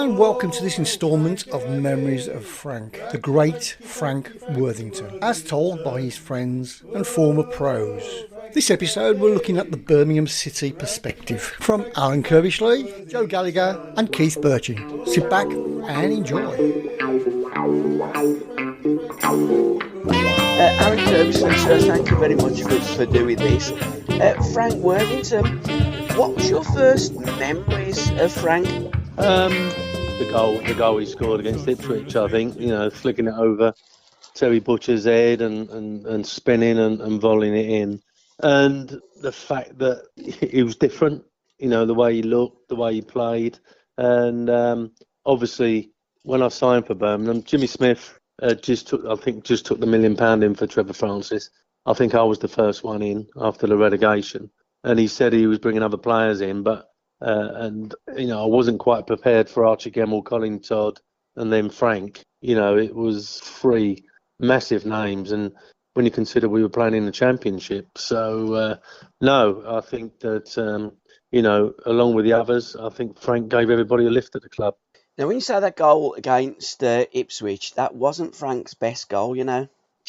and welcome to this instalment of Memories of Frank, the great Frank Worthington, as told by his friends and former pros. This episode we're looking at the Birmingham City perspective from Alan Curbishley, Joe Gallagher and Keith Bertschin. Sit back and enjoy. Alan Curbishley, sir, thank you very much for doing this. Frank Worthington, what was your first memories of Frank? The goal he scored against Ipswich, I think, flicking it over Terry Butcher's head and spinning and volleying it in. And the fact that he was different, the way he looked, the way he played. And obviously, when I signed for Birmingham, Jimmy Smith just took the £1 million in for Trevor Francis. I think I was the first one in after the relegation. And he said he was bringing other players in, but I wasn't quite prepared for Archie Gemmill, Colin Todd, and then Frank. It was three massive names, and when you consider we were playing in the Championship. So, no, I think that, along with the others, I think Frank gave everybody a lift at the club. Now, when you say that goal against Ipswich, that wasn't Frank's best goal,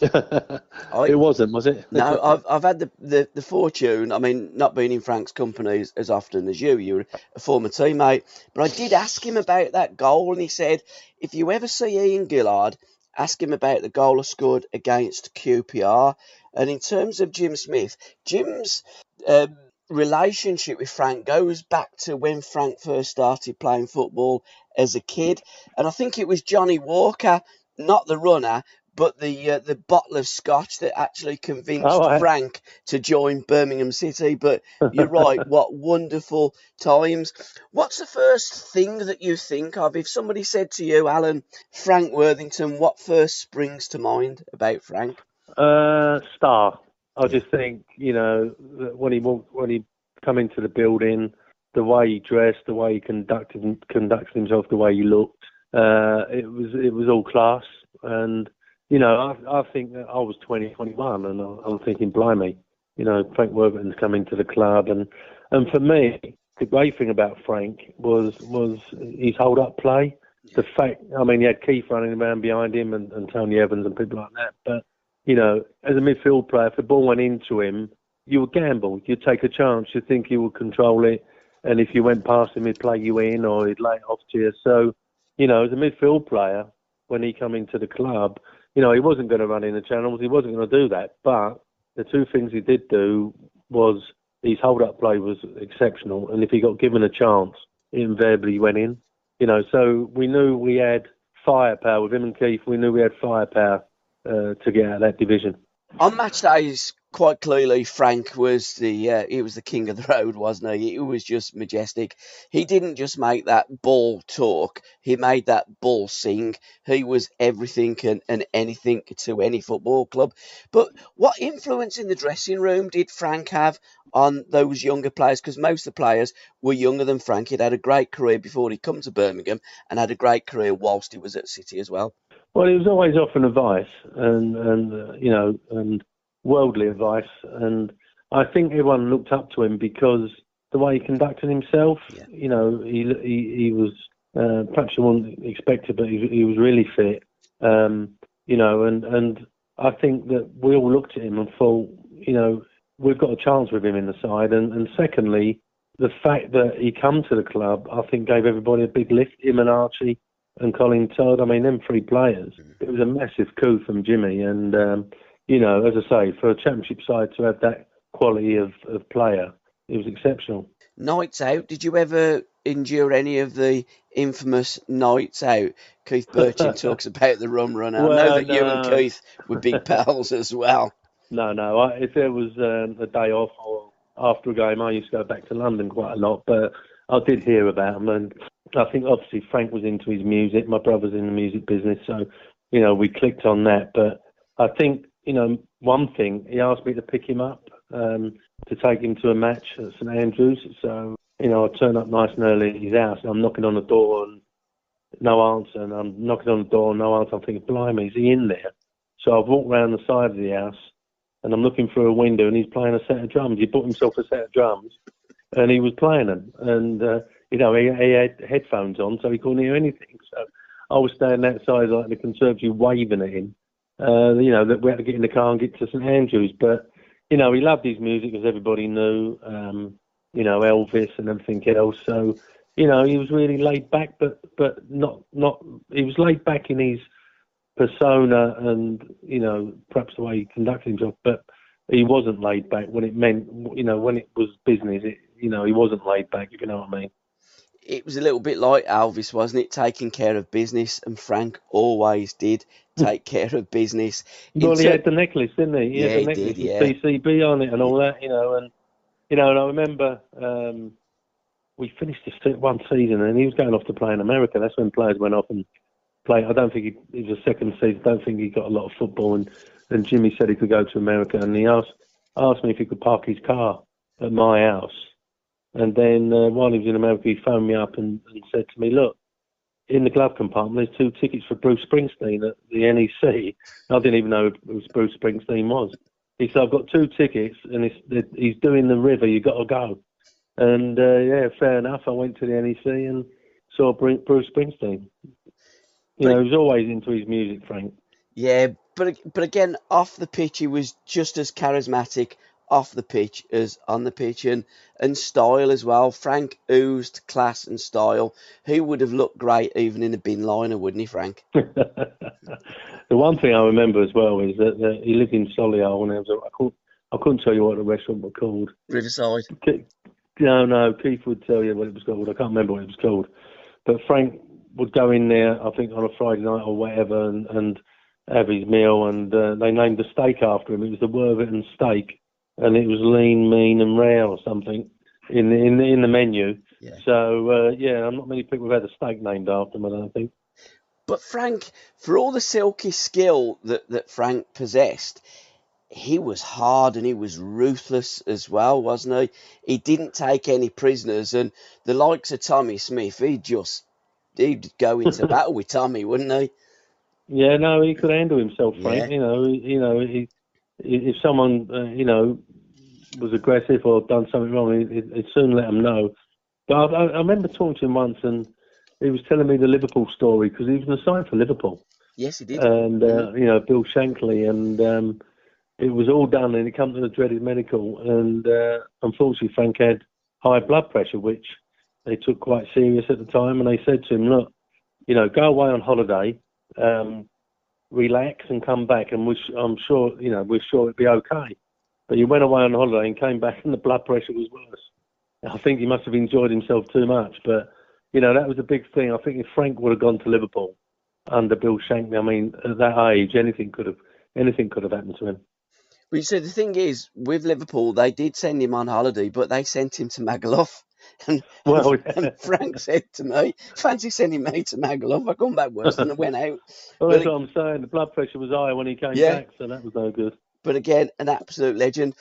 It wasn't, was it? No, I've had the fortune, not being in Frank's company as often as you're a former teammate, but I did ask him about that goal, and he said, if you ever see Ian Gillard, ask him about the goal I scored against QPR. And in terms of Jim Smith, Jim's relationship with Frank goes back to when Frank first started playing football as a kid, and I think it was Johnny Walker, not the runner, but the bottle of scotch that actually convinced Frank to join Birmingham City. But you're right, what wonderful times. What's the first thing that you think of? If somebody said to you, Alan, Frank Worthington, what first springs to mind about Frank? Star. I just think, when he come into the building, the way he dressed, the way he conducted himself, the way he looked, it was all class. And I think that I was 20, 21, and I'm thinking, blimey, Frank Worthington's come into the club. And for me, the great thing about Frank was his hold-up play. The fact, he had Keith running around behind him and Tony Evans and people like that. But, as a midfield player, if the ball went into him, you would gamble. You'd take a chance. You'd think he would control it. And if you went past him, he'd play you in or he'd lay it off to you. So, as a midfield player, when he come into the club, he wasn't going to run in the channels. He wasn't going to do that. But the two things he did do was his hold-up play was exceptional. And if he got given a chance, he invariably went in. So we knew we had firepower with him and Keith. We knew we had firepower to get out of that division. On match days, quite clearly, Frank was he was the king of the road, wasn't he? It was just majestic. He didn't just make that ball talk. He made that ball sing. He was everything and anything to any football club. But what influence in the dressing room did Frank have on those younger players? Because most of the players were younger than Frank. He'd had a great career before he'd come to Birmingham and had a great career whilst he was at City as well. Well, he was always offering advice and worldly advice, and I think everyone looked up to him because the way he conducted himself. Yeah. He was perhaps you wouldn't expect it, but he was really fit. And I think that we all looked at him and thought, we've got a chance with him in the side. And secondly, the fact that he come to the club, I think, gave everybody a big lift. Him and Archie and Colin Todd. Them three players. It was a massive coup from Jimmy. And, as I say, for a Championship side to have that quality of player, it was exceptional. Nights out, did you ever endure any of the infamous nights out? Keith Bertschin talks about the rum run. Well, I know that you and Keith were big pals as well. No. If there was a day off or after a game, I used to go back to London quite a lot, but I did hear about him. And I think obviously Frank was into his music. My brother's in the music business, so, we clicked on that. But I think, one thing, he asked me to pick him up to take him to a match at St Andrews. So, I turn up nice and early at his house and I'm knocking on the door and no answer. And I'm knocking on the door and no answer. I'm thinking, blimey, is he in there? So I've walked round the side of the house and I'm looking through a window and he's playing a set of drums. He bought himself a set of drums and he was playing them. And he had headphones on, so he couldn't hear anything. So I was standing outside like the Conservative waving at him, that we had to get in the car and get to St Andrews. But, he loved his music, as everybody knew, Elvis and everything else. So, he was really laid back, but not, he was laid back in his persona and, perhaps the way he conducted himself, but he wasn't laid back when it meant, when it was business, he wasn't laid back, if you know what I mean. It was a little bit like Elvis, wasn't it? Taking care of business, and Frank always did take care of business. Well, he had the necklace, didn't he? He had the necklace with PCB on it and all that, and I remember we finished one season and he was going off to play in America. That's when players went off and played. I don't think it was a second season. I don't think he got a lot of football. And Jimmy said he could go to America, and he asked me if he could park his car at my house. And then while he was in America, he phoned me up and said to me, look, in the glove compartment, there's 2 tickets for Bruce Springsteen at the NEC. I didn't even know who Bruce Springsteen was. He said, I've got 2 tickets, and he's doing the river, you got to go. And, fair enough. I went to the NEC and saw Bruce Springsteen. He was always into his music, Frank. Yeah, but again, off the pitch, he was just as charismatic off the pitch as on the pitch, and style as well. Frank oozed class and style. He would have looked great even in a bin liner, wouldn't he, Frank? The one thing I remember as well is that he lived in Solihull, and I couldn't tell you what the restaurant was called. Riverside. No, Keith would tell you what it was called. I can't remember what it was called. But Frank would go in there, I think, on a Friday night or whatever, and have his meal, and they named the steak after him. It was the Worthington steak, and it was lean, mean, and rare or something in the menu. Yeah. So not many people have had a steak named after him, I don't think. But Frank, for all the silky skill that Frank possessed, he was hard and he was ruthless as well, wasn't he? He didn't take any prisoners, and the likes of Tommy Smith, he'd go into battle with Tommy, wouldn't he? Yeah, no, he could handle himself, Frank. Yeah. If someone was aggressive or done something wrong, he'd soon let them know. But I remember talking to him once, and he was telling me the Liverpool story, because he was assigned for Liverpool. Yes, he did. And Bill Shankly, and it was all done, and it came to the dreaded medical, and unfortunately Frank had high blood pressure, which they took quite serious at the time, and they said to him, look, go away on holiday, relax and come back, and we're sure it'd be okay. But he went away on holiday and came back, and the blood pressure was worse. I think he must have enjoyed himself too much, but that was a big thing. I think if Frank would have gone to Liverpool under Bill Shankly, I mean, at that age, anything could have happened to him. Well, so the thing is, with Liverpool, they did send him on holiday, but they sent him to Magaluf. And Frank said to me, fancy sending me to Magaluf. I come back worse than I went out. Well, that's what I'm saying. The blood pressure was high when he came back, so that was no good. But again, an absolute legend.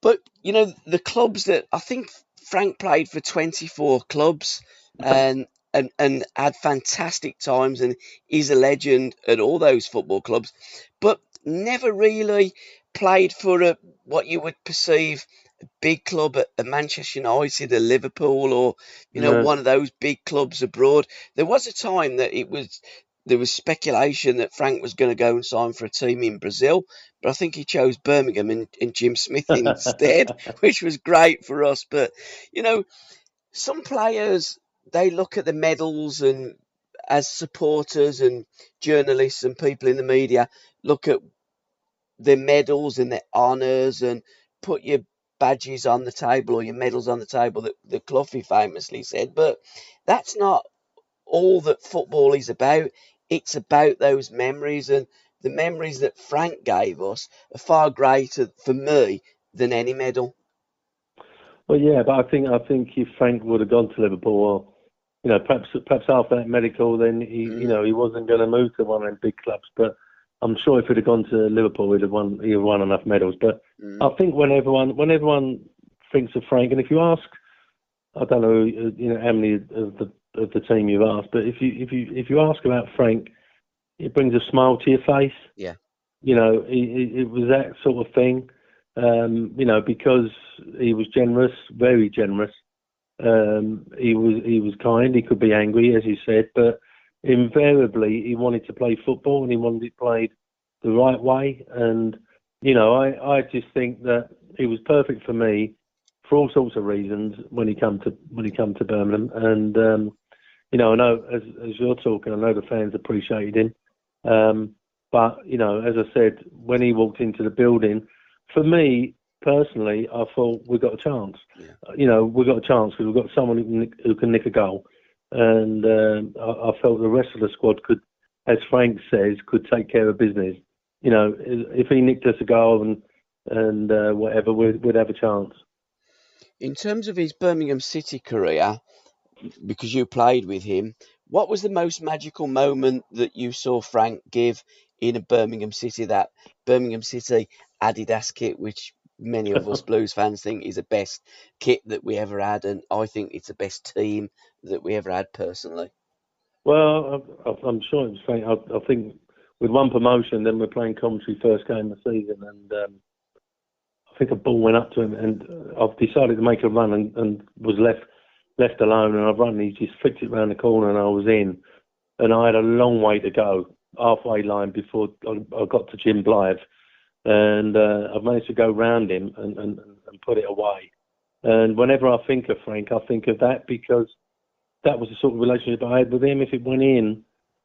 But, the clubs that I think Frank played for 24 clubs and had fantastic times, and is a legend at all those football clubs, but never really played for what you would perceive a big club at Manchester United, a Liverpool, or one of those big clubs abroad. There was a time that there was speculation that Frank was going to go and sign for a team in Brazil, but I think he chose Birmingham and Jim Smith instead, which was great for us. But some players, they look at the medals, and as supporters and journalists and people in the media look at their medals and their honours and put your badges on the table or your medals on the table, that Cloughie famously said. But that's not all that football is about. It's about those memories, and the memories that Frank gave us are far greater for me than any medal. Well, yeah, but I think if Frank would have gone to Liverpool, or perhaps after that medical, then he wasn't going to move to one of them big clubs. But I'm sure if he'd have gone to Liverpool, he'd have won enough medals. But I think when everyone thinks of Frank, and if you ask, I don't know, how many of the team you've asked, but if you ask about Frank, it brings a smile to your face. Yeah. It was that sort of thing. Because he was generous, very generous, He was kind. He could be angry, as you said, but invariably he wanted to play football and he wanted it played the right way. And I just think that he was perfect for me for all sorts of reasons when he come to Birmingham. And I know as you're talking, I know the fans appreciated him. But as I said, when he walked into the building, for me personally, I thought we got a chance. Yeah. We got a chance because we've got someone who can nick a goal, and I felt the rest of the squad could, as Frank says, could take care of business. If he nicked us a goal and whatever, we'd have a chance. In terms of his Birmingham City career, because you played with him, what was the most magical moment that you saw Frank give in a Birmingham City, that Birmingham City Adidas kit, which many of us Blues fans think is the best kit that we ever had, and I think it's the best team that we ever had personally? Well, I'm sure it was Frank. I think with one promotion, then we're playing commentary first game of the season, and I think a ball went up to him, and I've decided to make a run and was left alone, and I've run. He just flicked it round the corner, and I was in. And I had a long way to go, halfway line before I got to Jim Blythe, and I've managed to go round him and put it away. And whenever I think of Frank, I think of that, because that was the sort of relationship I had with him. If it went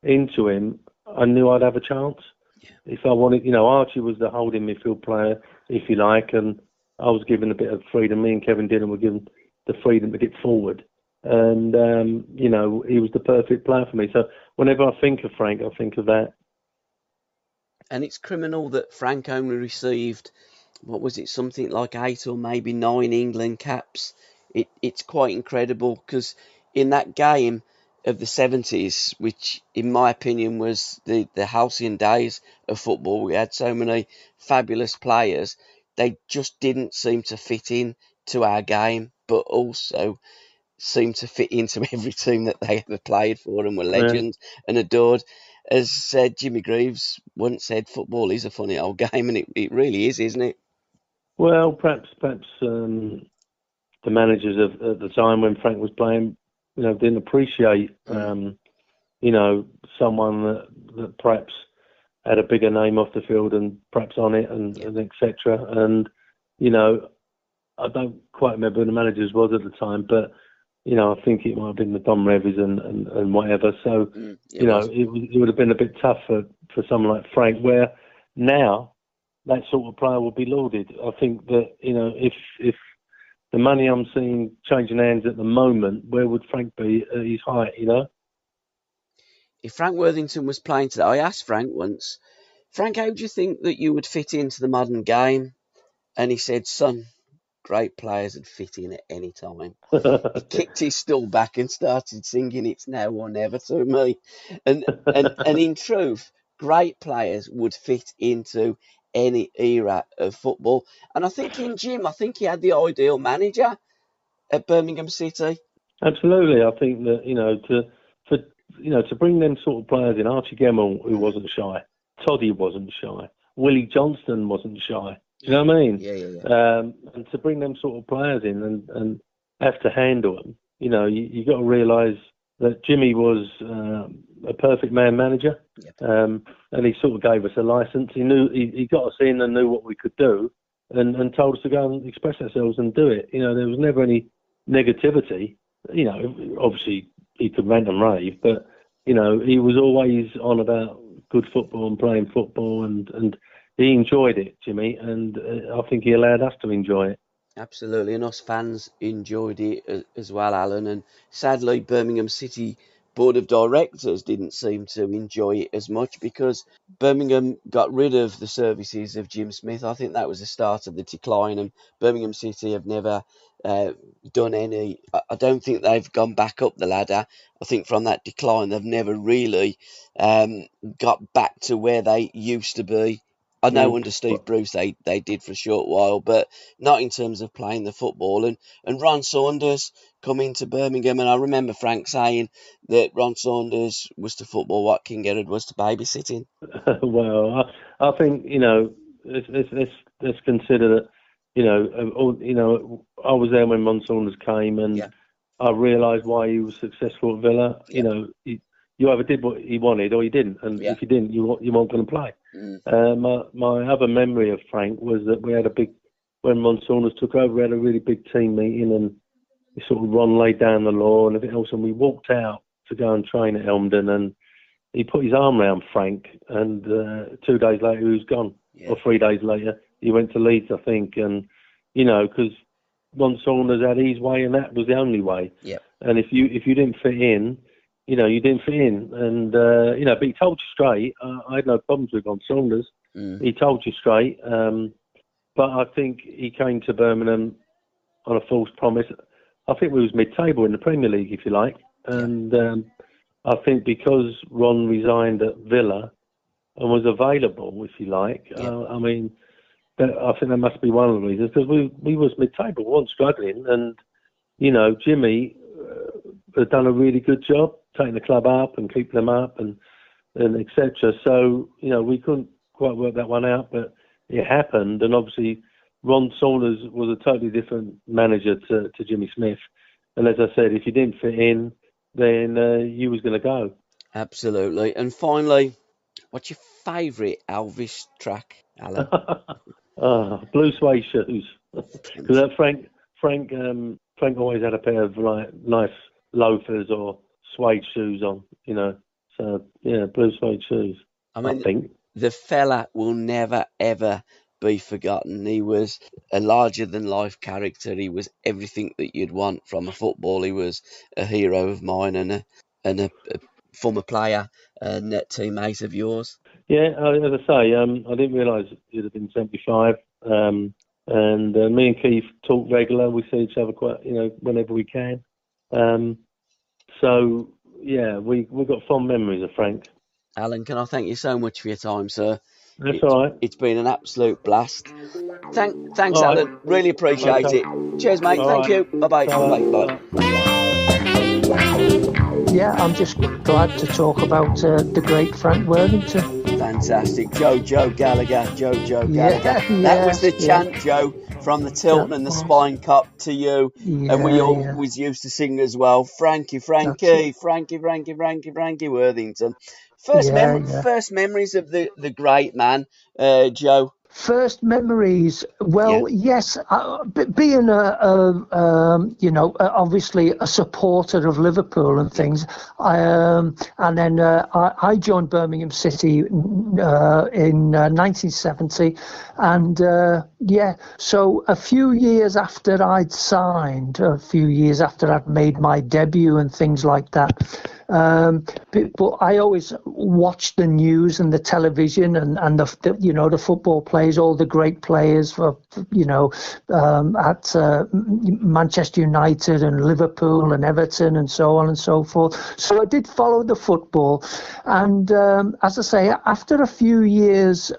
into him, I knew I'd have a chance. Yeah. If I wanted, Archie was the holding midfield player, if you like, and I was given a bit of freedom. Me and Kevin Dillon were given the freedom to get forward. And, he was the perfect player for me. So whenever I think of Frank, I think of that. And it's criminal that Frank only received, what was it, something like 8 or maybe 9 England caps. It's quite incredible, because in that game of the 70s, which in my opinion was the halcyon days of football, we had so many fabulous players. They just didn't seem to fit in to our game, but also seemed to fit into every team that they ever played for, and were legends and adored. As Jimmy Greaves once said, football is a funny old game, and it really is, isn't it? Well, perhaps the managers at the time when Frank was playing, didn't appreciate, someone that perhaps had a bigger name off the field and perhaps on it, and etc. And I don't quite remember who the managers was at the time, but I think it might have been the Don Revis and whatever. So it would have been a bit tough for someone like Frank, where now that sort of player would be lauded. I think that if the money I'm seeing changing hands at the moment, where would Frank be at his height? If Frank Worthington was playing today, I asked Frank once, Frank, how do you think that you would fit into the modern game? And he said, son, great players would fit in at any time. He kicked his stool back and started singing "It's Now or Never" to me. And in truth, great players would fit into any era of football. And I think in Jim, I think he had the ideal manager at Birmingham City. Absolutely, I think that to bring them sort of players in, Archie Gemmell, who wasn't shy, Toddy wasn't shy, Willie Johnston wasn't shy. Do you know what I mean? Yeah. And to bring them sort of players in and have to handle them, you got to realise that Jimmy was a perfect man manager, and he sort of gave us a licence. He knew he got us in and knew what we could do, and told us to go and express ourselves and do it. There was never any negativity. Obviously he could rant and rave, but he was always on about good football and playing football, and he enjoyed it, Jimmy, and I think he allowed us to enjoy it. Absolutely, and us fans enjoyed it as well, Alan. And sadly, Birmingham City Board of Directors didn't seem to enjoy it as much, because Birmingham got rid of the services of Jim Smith. I think that was the start of the decline, and Birmingham City have never done any. I don't think they've gone back up the ladder. I think from that decline, they've never really got back to where they used to be. I know under Steve Bruce they did for a short while, but not in terms of playing the football. And Ron Saunders coming to Birmingham, and I remember Frank saying that Ron Saunders was to football what King Edward was to babysitting. Well, I think let's consider that. I was there when Ron Saunders came, and I realised why he was successful at Villa. You know, you either did what he wanted or you didn't, and if you didn't, you weren't going to play. My other memory of Frank was that we had when Ron Saunders took over, we had a really big team meeting, and sort of Ron laid down the law and everything else, and we walked out to go and train at Elmdon, and he put his arm around Frank, and 2 days later he was gone, or 3 days later he went to Leeds, I think, and you know, because Ron Saunders had his way, and that was the only way. And if you didn't fit in, you know, you didn't fit in, and you know, but he told you straight. I had no problems with Ron Saunders. He told you straight, but I think he came to Birmingham on a false promise. I think we was mid-table in the Premier League, if you like, and I think because Ron resigned at Villa and was available, if you like, I mean, I think that must be one of the reasons, because we was mid-table, we weren't struggling, and you know, Jimmy had done a really good job taking the club up and keeping them up and etc. So you know, we couldn't quite work that one out, but it happened, and obviously Ron Saunders was a totally different manager to Jimmy Smith, and as I said, if you didn't fit in, then you was going to go. Absolutely. And finally, what's your favourite Elvis track, Alan? Blue suede shoes. Because Frank always had a pair of like nice loafers or suede shoes on, you know. So yeah, blue suede shoes. I think the fella will never ever be forgotten. He was a larger than life character. He was everything that you'd want from a football. He was a hero of mine and a former player and a teammate of yours. Yeah, as I say, I didn't realise it had been 75. And me and Keith talk regular. We see each other quite, you know, whenever we can. So yeah, we've got fond memories of Frank. Alan, can I thank you so much for your time, sir? That's all right. It's been an absolute blast. Thanks, Alan. Right. Really appreciate it. Cheers, mate. Thank you. Bye-bye. Bye. Yeah, I'm just glad to talk about the great Frank Worthington. Fantastic. Joe Gallagher. Gallagher. That was the chant, Joe, from the Tilton and the Spine Cup to you. And we always used to sing as well. Frankie Worthington. First memories of the great man, Joe. First memories, well, yes, being obviously a supporter of Liverpool and things, and then I joined Birmingham City in 1970, and so a few years after I'd signed, a few years after I'd made my debut and things like that. But I always watched the news and the television and the football players, all the great players at Manchester United and Liverpool and Everton and so on and so forth. So I did follow the football, and as I say, after a few years.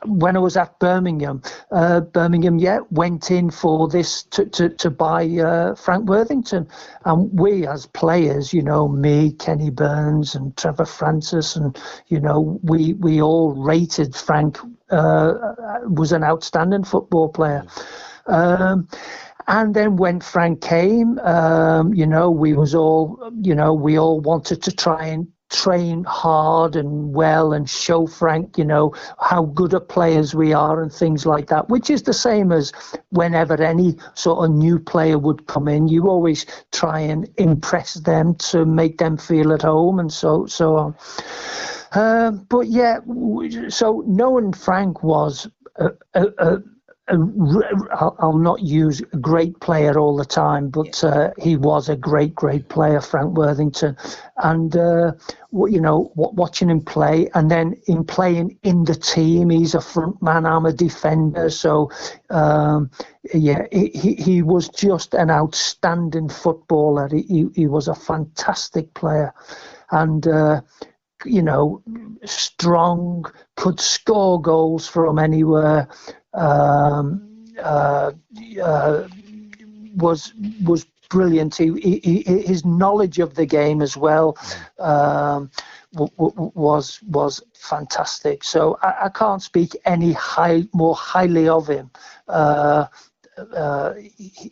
When I was at Birmingham, went in for this to buy Frank Worthington, and we as players, you know, me, Kenny Burns, and Trevor Francis, and you know, we all rated Frank was an outstanding football player. And then when Frank came, we all wanted to try and train hard and well and show Frank, you know, how good at players we are and things like that, which is the same as whenever any sort of new player would come in. You always try and impress them to make them feel at home and so on. But yeah, so knowing Frank was I'll not use a great player all the time, but he was a great player, Frank Worthington. And, watching him play, and then in playing in the team, he's a front man, I'm a defender. So, he was just an outstanding footballer. He was a fantastic player. And, strong, could score goals from anywhere. Was brilliant. His knowledge of the game as well was fantastic. So I can't speak any more highly of him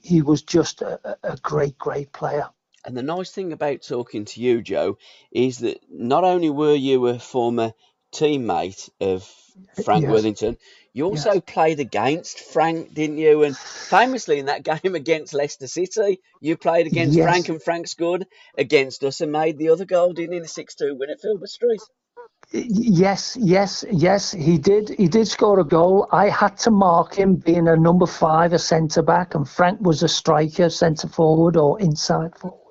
he was just a great player. And the nice thing about talking to you, Joe, is that not only were you a former teammate of Frank Yes. Worthington, you also Yes. played against Frank, didn't you? And famously in that game against Leicester City, you played against Frank, Yes. and Frank scored against us and made the other goal, didn't he, in the 6-2 win at Filbert Street? Yes, he did. He did score a goal. I had to mark him being a number 5, a centre back, and Frank was a striker, centre forward or inside forward.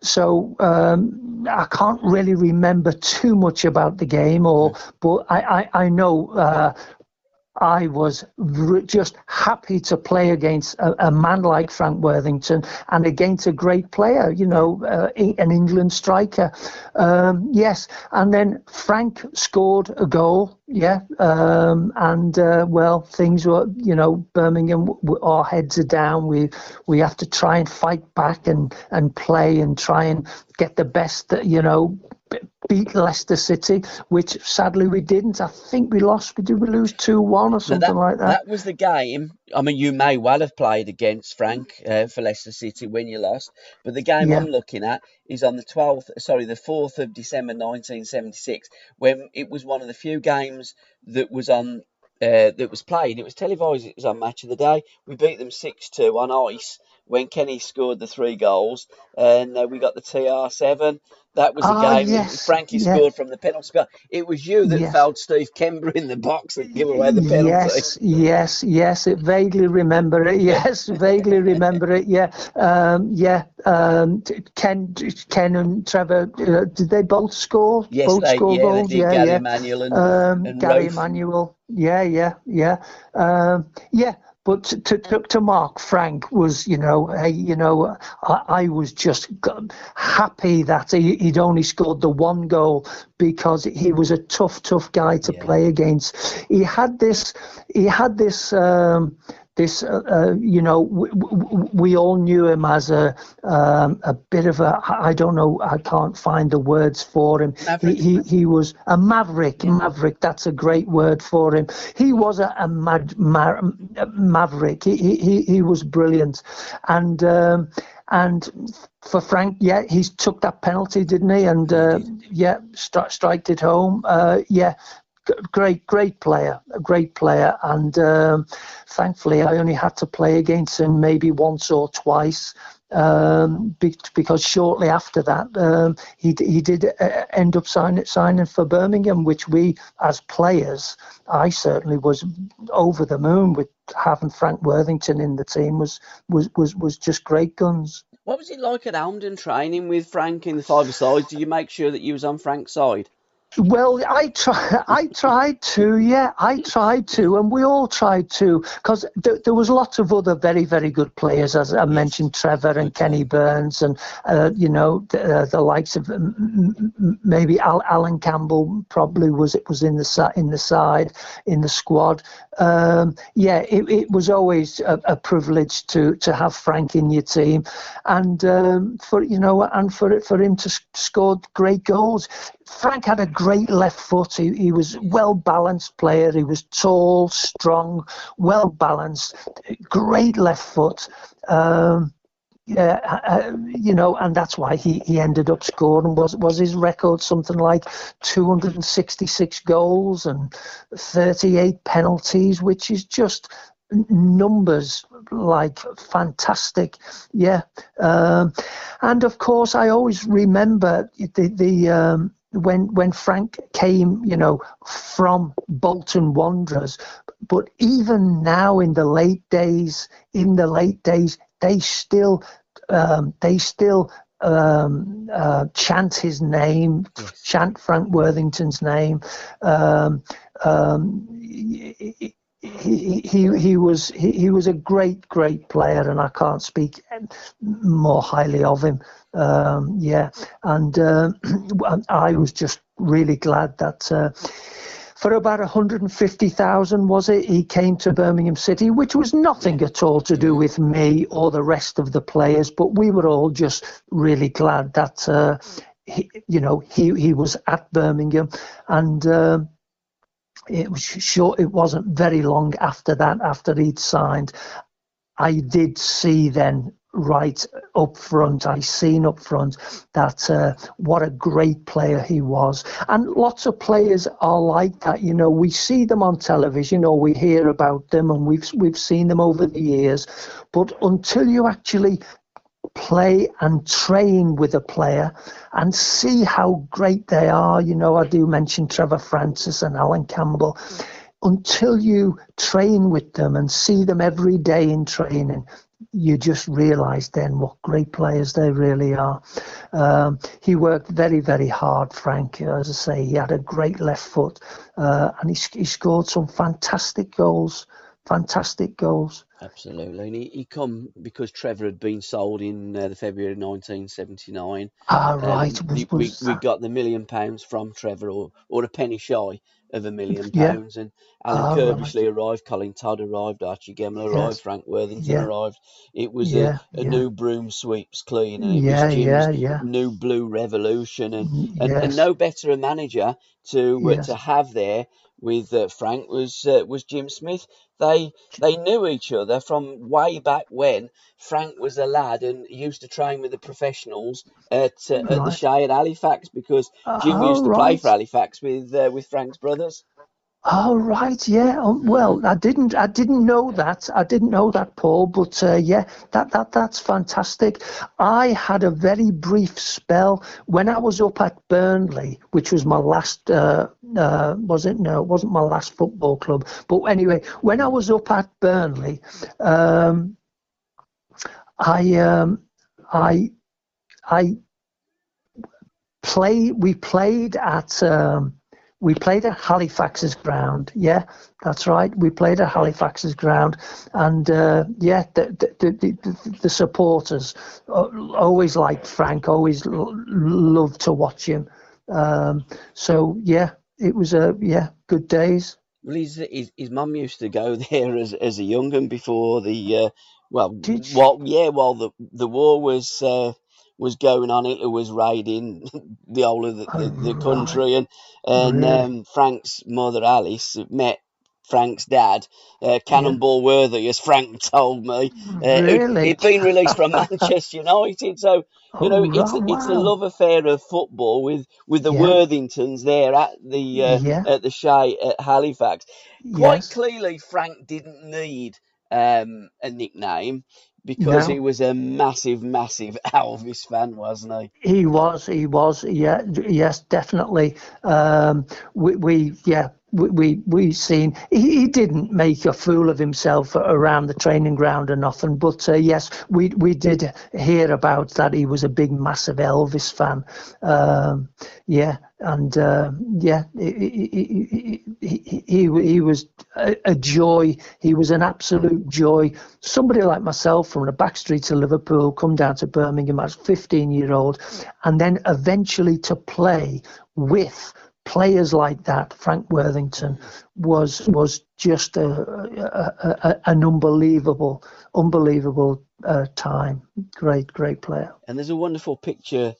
So I can't really remember too much about the game, but I know. I was just happy to play against a man like Frank Worthington and against a great player, an England striker. Yes, and then Frank scored a goal. Yeah, things were, Birmingham, our heads are down. We have to try and fight back and play and try and get the best, beat Leicester City, which sadly we didn't. I think we lost. Did we lose 2-1 or something like that? That was the game. I mean, you may well have played against Frank for Leicester City when you lost, but the game I'm looking at is on the 4th of December 1976, when it was one of the few games that was on that was played. It was televised. It was on Match of the Day. We beat them 6-2 on ice when Kenny scored the 3 goals, and we got the TR7. That was the game. Yes. Frankie scored from the penalty spot. It was you that fouled Steve Kember in the box and gave away the penalty. Yes. It vaguely remember it. Yes, vaguely remember it. Yeah. Ken and Trevor, did they both score? Yes, both score goals? They did. Gary Emanuel and Gary Rolf. Emanuel. Yeah. But to mark Frank was, I was just happy that he'd only scored the 1 goal, because he was a tough guy to play against. He had this. We all knew him as a bit of a, I don't know, I can't find the words for him. He was a maverick. Yeah. Maverick, that's a great word for him. He was a maverick. He was brilliant, and for Frank, he took that penalty, didn't he? And striked it home. Great player, a great player, and thankfully I only had to play against him maybe once or twice, because shortly after that he did end up signing for Birmingham, which we as players, I certainly was over the moon with having Frank Worthington in the team. Was just great guns. What was it like at Almden training with Frank in the 5-a-side? Did you make sure that you was on Frank's side? Well, I tried to, and we all tried to, because there was lots of other very, very good players, as I mentioned, Trevor and Kenny Burns, and the likes of maybe Alan Campbell probably was in the squad. It was always a privilege to have Frank in your team, and for him to score great goals. Frank had a great left foot. He was well-balanced player. He was tall, strong, well-balanced, great left foot. And that's why he ended up scoring. Was his record something like 266 goals and 38 penalties, which is just numbers like fantastic. And of course I always remember the when Frank came, from Bolton Wanderers, but even now in the late days, they still chant his name, chant Frank Worthington's name. He was a great player, and I can't speak more highly of him. I was just really glad that for about 150,000, was it, he came to Birmingham City, which was nothing at all to do with me or the rest of the players, but we were all just really glad that he was at Birmingham, and it was short. It wasn't very long after that, after he'd signed, I did see then right up front, I seen up front that what a great player he was. And lots of players are like that. You know, we see them on television or we hear about them, and we've seen them over the years. But until you actually play and train with a player and see how great they are, you know, I do mention Trevor Francis and Alan Campbell. Until you train with them and see them every day in training, you just realise then what great players they really are. He worked very, very hard, Frank. As I say, he had a great left foot, and he scored some fantastic goals. Fantastic goals. Absolutely, and he come because Trevor had been sold in the February 1979. Right. We got the £1 million from Trevor, or a penny shy of £1 million, Yeah. and Alan Curbishley arrived, Colin Todd arrived, Archie Gemmill arrived, Yes. Frank Worthington Yeah. arrived. It was Yeah. a new broom sweeps cleaner. It Yeah. was Jim's Yeah. new blue revolution, and Yes. no better a manager to Yes. have there with Frank was Jim Smith. They knew each other from way back when Frank was a lad and used to train with the professionals at the Right. Shay at Halifax, because Jim Oh, used to play for right. Halifax with Frank's brothers. Oh, right. Yeah. Well, I didn't know that. I didn't know that, Paul. But yeah, that's fantastic. I had a very brief spell when I was up at Burnley, which was my last. Was it? No, it wasn't my last football club. But anyway, when I was up at Burnley, I we played at Halifax's ground. Yeah, that's right. We played at Halifax's ground, and yeah, the supporters always liked Frank. Always loved to watch him. So yeah, it was good days. Well, his mum used to go there as a young un before the while the war was going on. Hitler was raiding the whole of the Right, country, and really. Frank's mother Alice met Frank's dad, Yeah, Cannonball Worthy, as Frank told me. really. He'd been released from Manchester United, so you Oh, know right, it's a wow. love affair of football with the Yeah, Worthingtons there yeah, at the Shay at Halifax. Quite yes. clearly, Frank didn't need a nickname because he No. was a massive, massive Elvis fan, wasn't he? He was, yeah, yes, definitely. We seen he didn't make a fool of himself around the training ground or nothing, but yes, we did hear about that. He was a big, massive Elvis fan. Yeah, and yeah, he was a joy. He was an absolute joy. Somebody like myself from the back streets of Liverpool come down to Birmingham as a 15-year-old, and then eventually to play with players like that. Frank Worthington was just an unbelievable time. Great player. And there's a wonderful picture,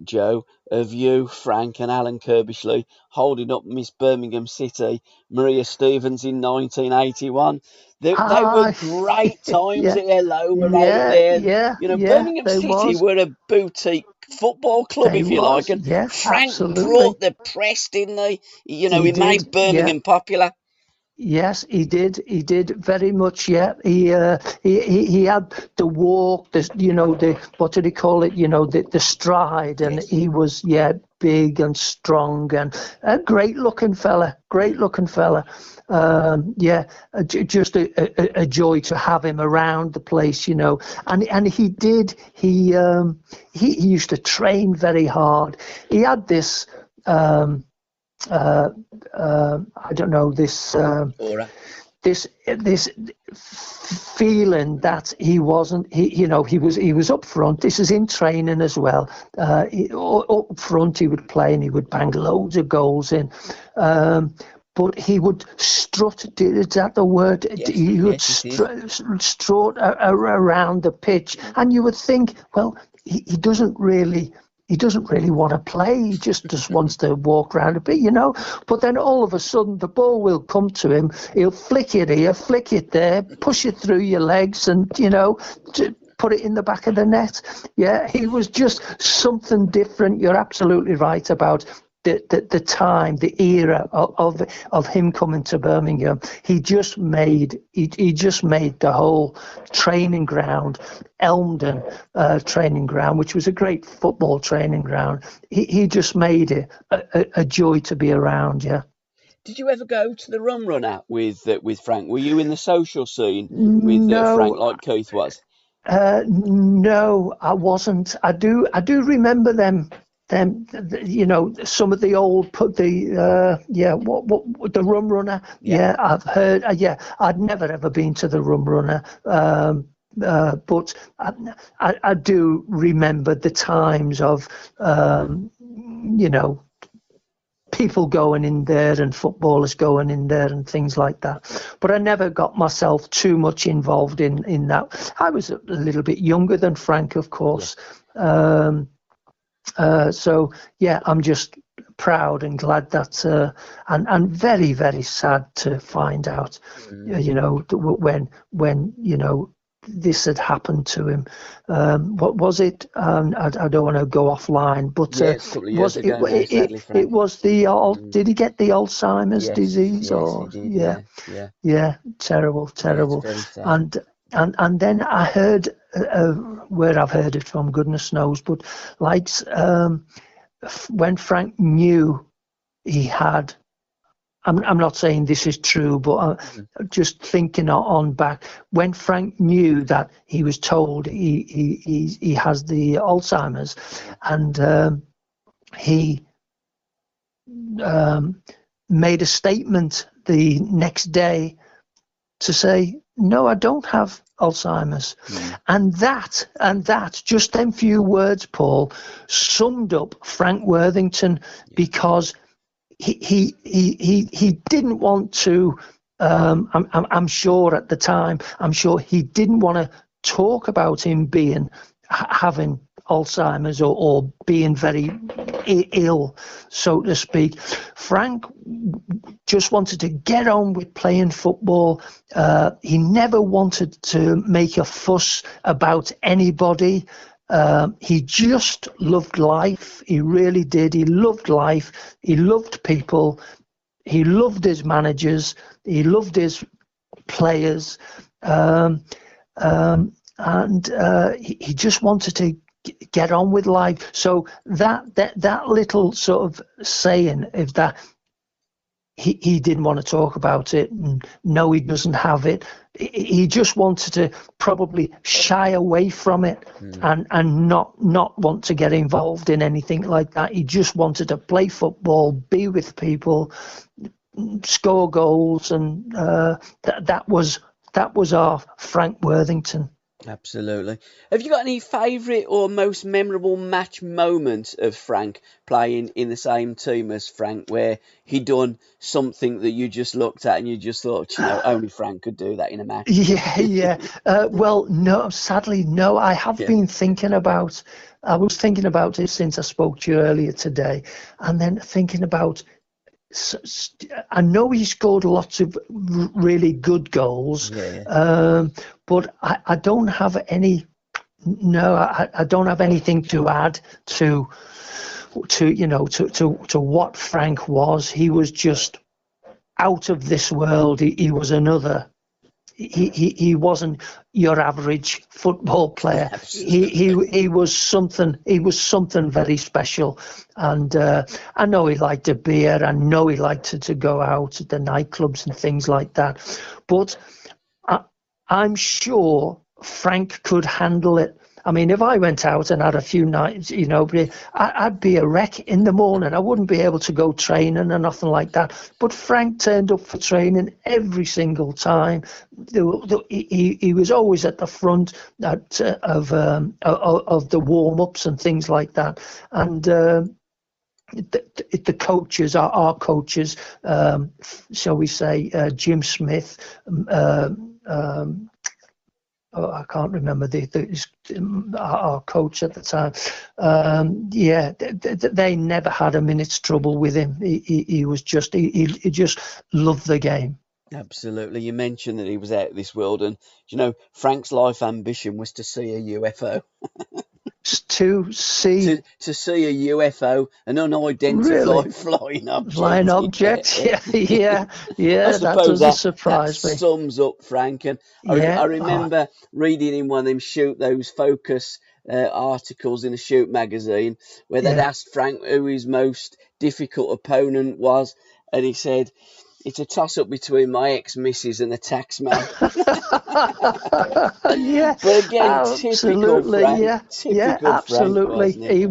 Joe, of you, Frank, and Alan Curbishley holding up Miss Birmingham City, Maria Stevens, in 1981. They were Ah, great times yeah, at Eloma out there. You know, yeah. Birmingham They City was, were a boutique football club, they if you like, was. and Yeah, Frank absolutely. brought the press, didn't he? You know, He he did. made Yeah. Birmingham popular. Yes, he did. He did very much. Yeah, he had the walk. The what did he call it? The stride, and Yes. he was big and strong and a great looking fella. Great looking fella. Just a joy to have him around the place. And he did. He used to train very hard. He had this. I don't know, Aura. this feeling that he wasn't. He was up front. This is in training as well. Up front, he would play and he would bang loads of goals in. But he would strut. Is that the word? Yes, He would yes, it is. strut around the pitch, and you would think, well, he doesn't really. he doesn't really want to play. He just wants to walk around a bit, But then all of a sudden the ball will come to him. He'll flick it here, flick it there, push it through your legs, and to put it in the back of the net. Yeah, he was just something different. You're absolutely right about the time, the era of him coming to Birmingham. He just made the whole training ground, Elmdon training ground, which was a great football training ground. He just made it a joy to be around. Yeah. Did you ever go to the rum runner with Frank? Were you in the social scene with No. Frank like Keith was? No, I wasn't. I do remember them. Some of the old the rum runner. Yeah, I've heard. I'd never ever been to the rum runner. But I do remember the times of people going in there and footballers going in there and things like that. But I never got myself too much involved in that. I was a little bit younger than Frank, of course. Yeah. So yeah, I'm just proud and glad that, and very, very sad to find out, when this had happened to him. What was it? I don't want to go offline, but it's a couple of years ago now, sadly, Frank. It was did he get the Alzheimer's disease? Yes, he did, yeah, terrible. And then I heard, where I've heard it from, goodness knows, but when Frank knew he had, I'm not saying this is true, but just thinking on back, when Frank knew that he was told he has the Alzheimer's, and he made a statement the next day to say, no, I don't have Alzheimer's. And that, just them few words, Paul, summed up Frank Worthington, because he didn't want to, I'm sure at the time, he didn't want to talk about him having Alzheimer's or being very ill, so to speak. Frank just wanted to get on with playing football. He never wanted to make a fuss about anybody. He just loved life. He really did. He loved life. He loved people. He loved his managers. He loved his players. And he just wanted to get on with life. So that little sort of saying is that he didn't want to talk about it, and no, he doesn't have it. He just wanted to probably shy away from it and not want to get involved in anything like that. He just wanted to play football, be with people, score goals, and that was our Frank Worthington. Absolutely. Have you got any favourite or most memorable match moment of Frank playing in the same team as Frank, where he'd done something that you just looked at and you just thought, only Frank could do that in a match? Yeah. Well, no, sadly, no. I have been thinking about. I was thinking about it since I spoke to you earlier today, and then thinking about. I know he scored lots of really good goals, but I don't have any. No, I don't have anything to add to what Frank was. He was just out of this world. He was another. He wasn't your average football player. He was something. He was something very special. And I know he liked a beer. I know he liked to go out at the nightclubs and things like that. But I'm sure Frank could handle it. I mean, if I went out and had a few nights, I'd be a wreck in the morning. I wouldn't be able to go training or nothing like that. But Frank turned up for training every single time. He was always at the front of the warm-ups and things like that. And the coaches, our coaches, shall we say, Jim Smith, I can't remember our coach at the time. They never had a minute's trouble with him. He was just he just loved the game. Absolutely. You mentioned that he was out of this world, and Frank's life ambition was to see a UFO. To see a UFO, an unidentified flying object. Flying object, yeah. That doesn't surprise me. Sums up Frank, and I remember reading in one of them those Focus articles in a Shoot magazine where they'd asked Frank who his most difficult opponent was, and he said, "It's a toss-up between my ex-missus and a taxman." Yeah, but again, absolutely, absolutely. Frank, he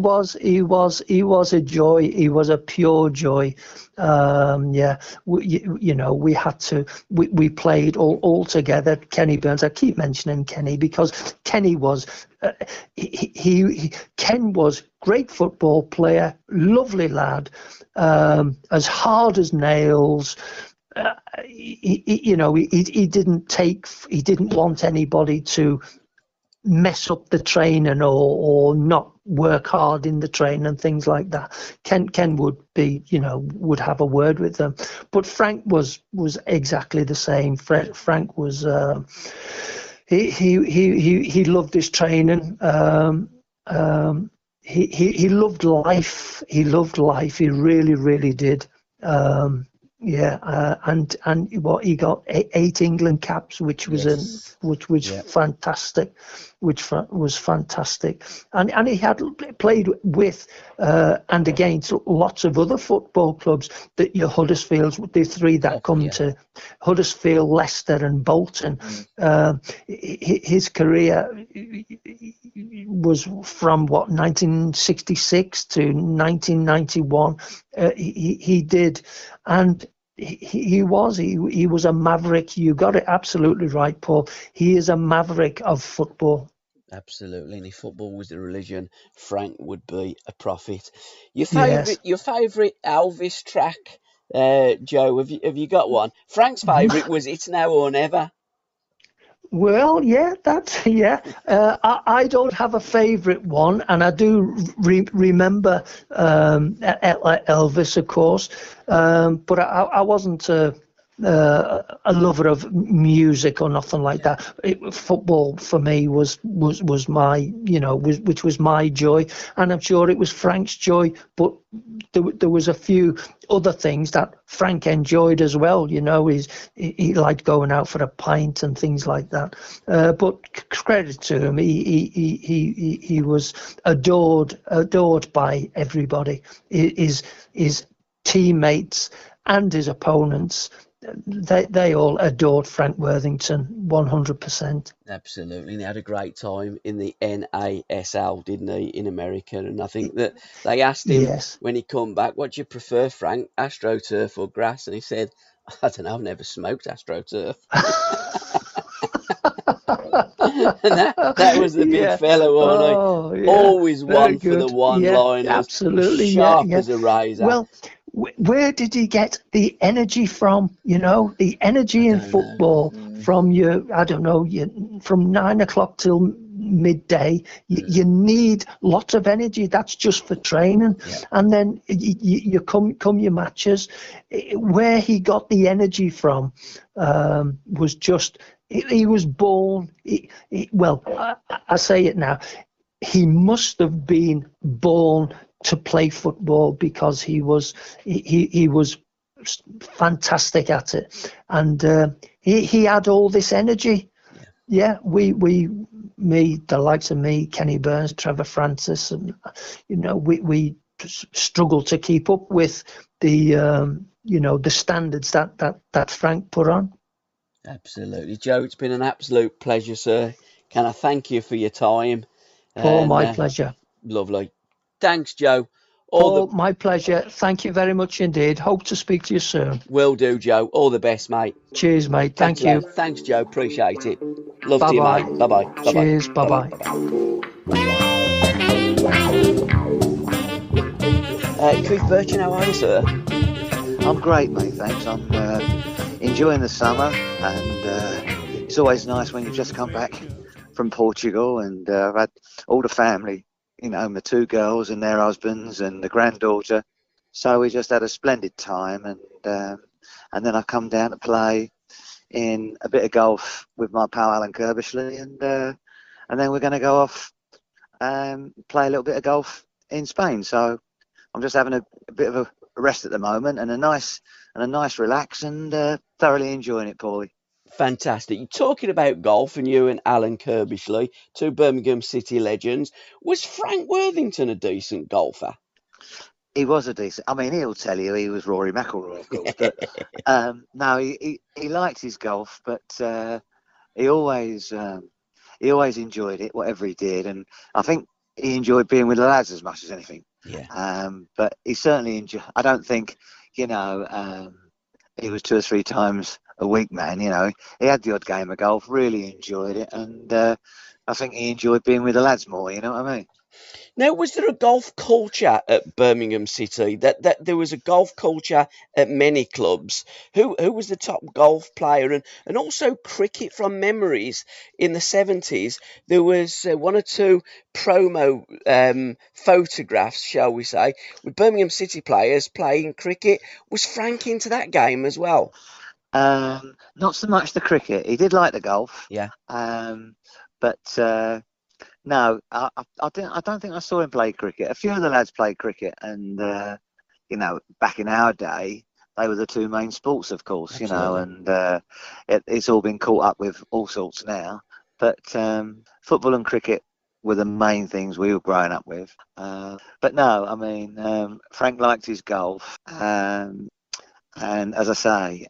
was a joy. He was a pure joy. We had to. We played all together. Kenny Burns. I keep mentioning Kenny because Kenny was. Ken was great football player, lovely lad, as hard as nails. He didn't want anybody to mess up the training or not work hard in the training and things like that. Ken would have a word with them, but Frank was exactly the same. Frank was he loved his training. He loved life. He loved life. He really did. And what he got 8 England caps, which was fantastic, was fantastic. And he had played with and against lots of other football clubs. That your Huddersfields, the 3 that come to Huddersfield, Leicester, and Bolton. His career was from 1966 to 1991. He did, and he was a maverick. You got it absolutely right, Paul. He is a maverick of football. Absolutely, and if football was a religion, Frank would be a prophet. Your favourite Elvis track, Joe? Have you got one? Frank's favourite was "It's Now or Never." Well, I don't have a favourite one, and I do remember Elvis, of course, but I wasn't a lover of music or nothing like that. Football for me was my, which was my joy, and I'm sure it was Frank's joy. But there was a few other things that Frank enjoyed as well. He liked going out for a pint and things like that. But credit to him, he was adored by everybody. His teammates and his opponents. They all adored Frank Worthington 100%. Absolutely, and he had a great time in the NASL, didn't he, in America? And I think that they asked him when he come back, "What do you prefer, Frank, AstroTurf or grass?" And he said, "I don't know, I've never smoked AstroTurf." And that was the big fella, wasn't he? Always one for the one-liners, absolutely, sharp as a razor. Well, where did he get the energy from? The energy in football from from 9 o'clock till midday. You need lots of energy. That's just for training, and then you come your matches. Where he got the energy from was just he was born. I say it now. He must have been born to play football because he was fantastic at it, and he had all this energy. The likes of me, Kenny Burns, Trevor Francis, and we struggled to keep up with the the standards that Frank put on. Absolutely, Joe. It's been an absolute pleasure, sir. Can I thank you for your time? Paul, my pleasure. Lovely. Thanks, Joe. My pleasure. Thank you very much indeed. Hope to speak to you soon. Will do, Joe. All the best, mate. Cheers, mate. Thank you. Thanks, Joe. Appreciate it. Love to you, mate. Bye-bye. Cheers. Bye-bye. Keith Bertschin, how are you, sir? I'm great, mate. Thanks. I'm enjoying the summer, and it's always nice when you just come back from Portugal, and I've had all the family, my 2 girls and their husbands and the granddaughter. So we just had a splendid time, and then I come down to play in a bit of golf with my pal Alan Curbishley, and then we're going to go off and play a little bit of golf in Spain. So I'm just having a bit of a rest at the moment, and a nice relax, and thoroughly enjoying it, Paulie. Fantastic. You're talking about golf, and you and Alan Curbishley, 2 Birmingham City legends. Was Frank Worthington a decent golfer? He was a decent. I mean, he'll tell you he was Rory McIlroy, of course, but no, he liked his golf, but he always enjoyed it, whatever he did, and I think he enjoyed being with the lads as much as anything. Yeah. But he certainly enjoyed. I don't think, he was 2 or 3 times a week, man. He had the odd game of golf, really enjoyed it, and I think he enjoyed being with the lads more. You know what I mean? Now, was there a golf culture at Birmingham City? That there was a golf culture at many clubs. Who was the top golf player, and also cricket from memories in the 70s? There was 1 or 2 promo photographs, shall we say, with Birmingham City players playing cricket. Was Frank into that game as well? Not so much the cricket. He did like the golf. Yeah. But. No, I don't think I saw him play cricket. A few of the lads played cricket, and back in our day, they were the 2 main sports, of course. Absolutely. And it's all been caught up with all sorts now. But football and cricket were the main things we were growing up with. But no, I mean, Frank liked his golf, and as I say,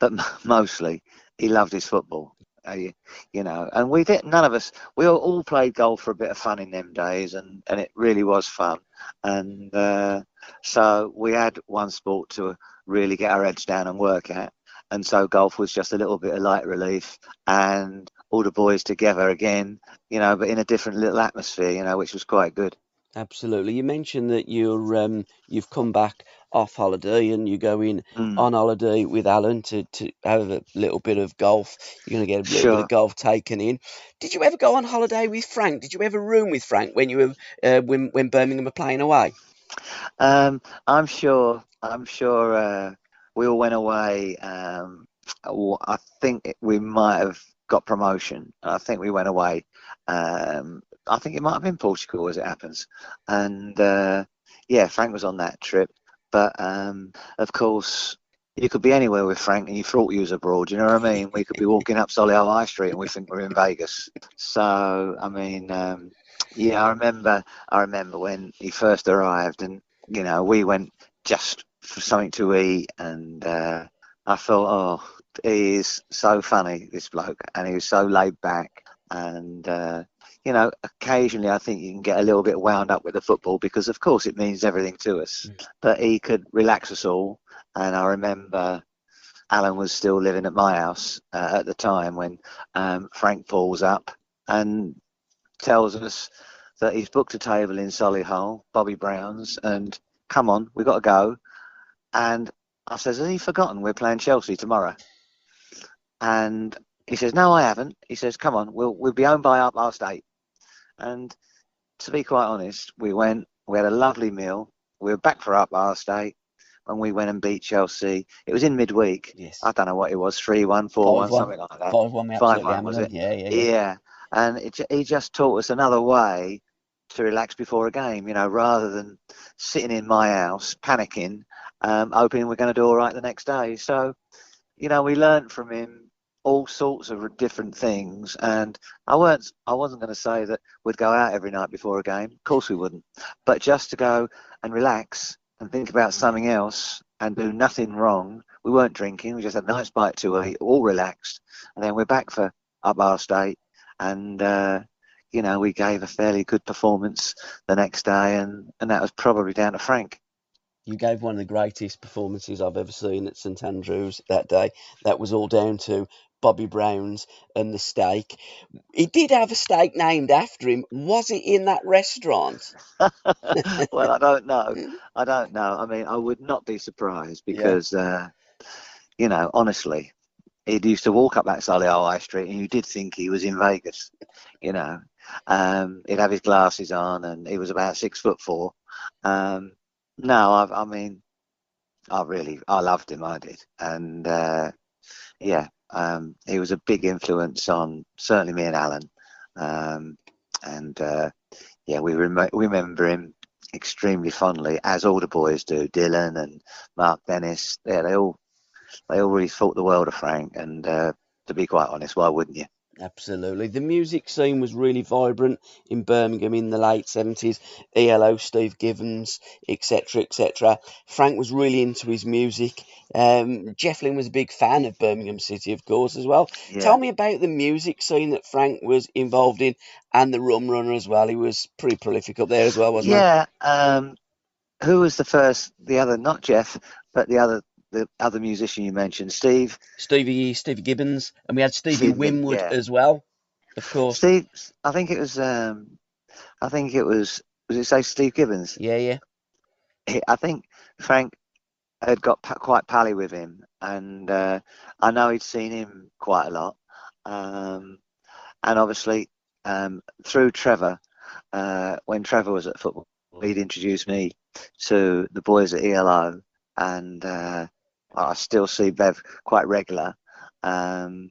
but mostly he loved his football. And none of us, we all played golf for a bit of fun in them days, and it really was fun. And so we had one sport to really get our heads down and work at. And so golf was just a little bit of light relief, and all the boys together again, but in a different little atmosphere, which was quite good. Absolutely. You mentioned that you've come back off holiday and you're going on holiday with Alan to have a little bit of golf. You're going to get a little bit of golf taken in. Did you ever go on holiday with Frank? Did you ever room with Frank when you were when Birmingham were playing away? I'm sure we all went away. I think we might have got promotion. I think we went away. I think it might have been Portugal, as it happens. And Frank was on that trip. But of course, you could be anywhere with Frank and you thought you was abroad. You know what I mean? We could be walking up Solihull High Street and we think we're in Vegas. So I mean, I remember when he first arrived, and we went just for something to eat, and I thought, oh, he is so funny, this bloke, and he was so laid back, and occasionally I think you can get a little bit wound up with the football because, of course, it means everything to us. But he could relax us all. And I remember Alan was still living at my house at the time when Frank falls up and tells us that he's booked a table in Solihull, Bobby Browne's, and come on, we've got to go. And I says, has he forgotten we're playing Chelsea tomorrow? And he says, no, I haven't. He says, come on, we'll be home by 8:30. And to be quite honest, we went, we had a lovely meal. We were back for 8:30 when we went and beat Chelsea. It was in midweek. Yes. I don't know what it was, 3-1, 4-1, something like that. 5-1, 5-1, was it? Yeah. And he just taught us another way to relax before a game, rather than sitting in my house panicking, hoping we're going to do all right the next day. So, we learned from him all sorts of different things, and I wasn't going to say that we'd go out every night before a game. Of course we wouldn't, but just to go and relax and think about something else and do nothing wrong. We weren't drinking, we just had a nice bite to eat, all relaxed, and then we're back for 8:30, and we gave a fairly good performance the next day, and that was probably down to Frank. You gave one of the greatest performances I've ever seen at St Andrews that day. That was all down to Bobby Browne's and the steak. He did have a steak named after him. Was it in that restaurant? Well, I don't know. I mean, I would not be surprised because, honestly, he used to walk up that Solihull High Street, and you did think he was in Vegas. You know, he'd have his glasses on, and he was about 6'4". No, I mean, I loved him. I did, and yeah, he was a big influence on certainly me and Alan, and yeah, we remember him extremely fondly, as all the boys do. Dylan and Mark Dennis, yeah, they all really thought the world of Frank, and to be quite honest, why wouldn't you? Absolutely. The music scene was really vibrant in Birmingham in the late 70s. ELO, Steve Gibbons, etc., etc. Frank was really into his music. Jeff Lynne was a big fan of Birmingham City, of course, as well. Yeah. Tell me about the music scene that Frank was involved in, and the Rum Runner as well. He was pretty prolific up there as well, wasn't he? Yeah. Who was the first? The other, not Jeff, but the other musician you mentioned, Stevie Gibbons, and we had Stevie Winwood as well, of course. Steve, I think it was. Was it say Steve Gibbons? Yeah. I think Frank had got quite pally with him, and I know he'd seen him quite a lot, and obviously through Trevor, when Trevor was at football, he'd introduced me to the boys at ELO, and I still see Bev quite regular, and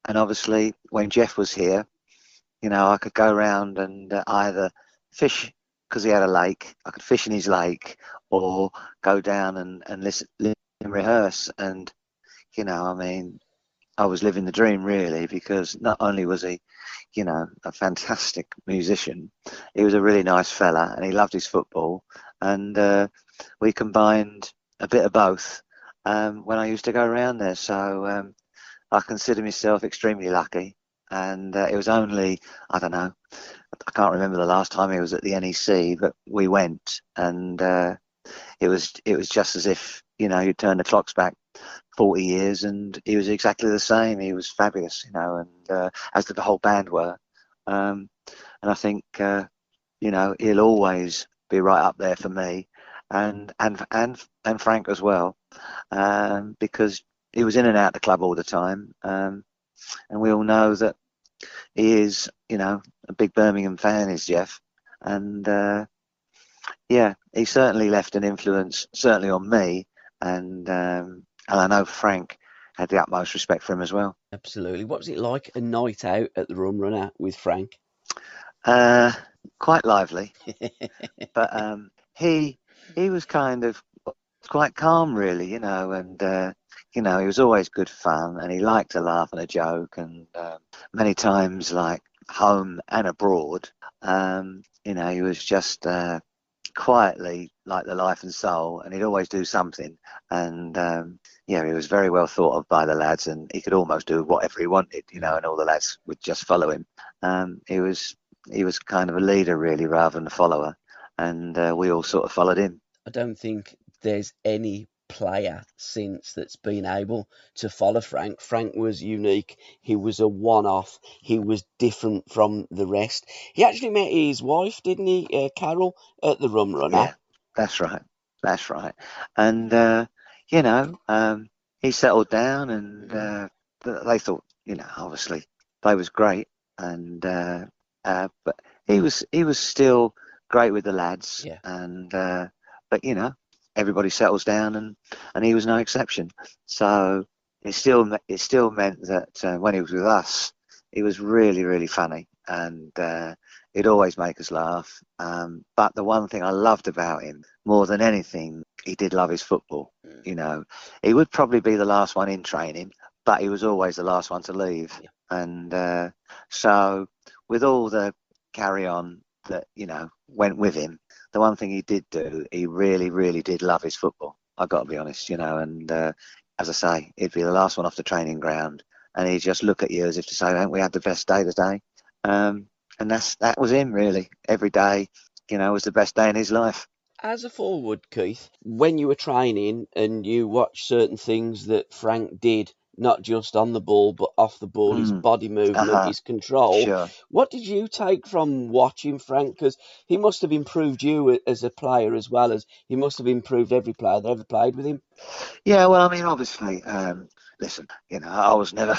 obviously when Jeff was here, you know, I could go around and either fish, because he had a lake, I could fish in his lake, or go down and listen and rehearse. And, you know, I mean, I was living the dream, really, because not only was he, you know, a fantastic musician, he was a really nice fella, and he loved his football. And we combined a bit of both when I used to go around there. So I consider myself extremely lucky. And it was only, I don't know, I can't remember the last time he was at the NEC, but we went, and it was just as if, you know, you turn the clocks back 40 years, and he was exactly the same. He was fabulous, you know, and as did the whole band were. And I think, you know, he'll always be right up there for me, and Frank as well, because he was in and out the club all the time, and we all know that he is, you know, a big Birmingham fan, is Jeff, and yeah, he certainly left an influence, certainly on me, and I know Frank had the utmost respect for him as well. Absolutely. What was it like a night out at the Rum Runner with Frank? Quite lively, but he was kind of quite calm, really, you know, and you know, he was always good fun, and he liked to laugh and a joke, and many times, like home and abroad, you know, he was just quietly like the life and soul, and he'd always do something, and yeah, he was very well thought of by the lads, and he could almost do whatever he wanted, you know, and all the lads would just follow him. He was kind of a leader, really, rather than a follower, and we all sort of followed him. I don't think there's any player since that's been able to follow Frank. Frank was unique. He was a one-off. He was different from the rest. He actually met his wife, didn't he, Carol, at the Rum Runner? Yeah, that's right. And you know, he settled down, and they thought, you know, obviously they was great, and but he was still great with the lads, yeah. And but you know, everybody settles down, and he was no exception. So it still meant that when he was with us, he was really, really funny, and he'd always make us laugh. But the one thing I loved about him more than anything, he did love his football. You know, he would probably be the last one in training, but he was always the last one to leave. Yeah. And so with all the carry on that, you know, went with him, the one thing he did do, he really, really did love his football. I've got to be honest, you know, and as I say, he'd be the last one off the training ground, and he'd just look at you as if to say, "Haven't we had the best day today?" And that was him, really. Every day, you know, was the best day in his life. As a forward, Keith, when you were training and you watched certain things that Frank did, not just on the ball but off the ball, his body movement, his control, Sure. what did you take from watching Frank? Because he must have improved you as a player, as well as he must have improved every player that ever played with him. Yeah, well, I mean, obviously, listen, I was never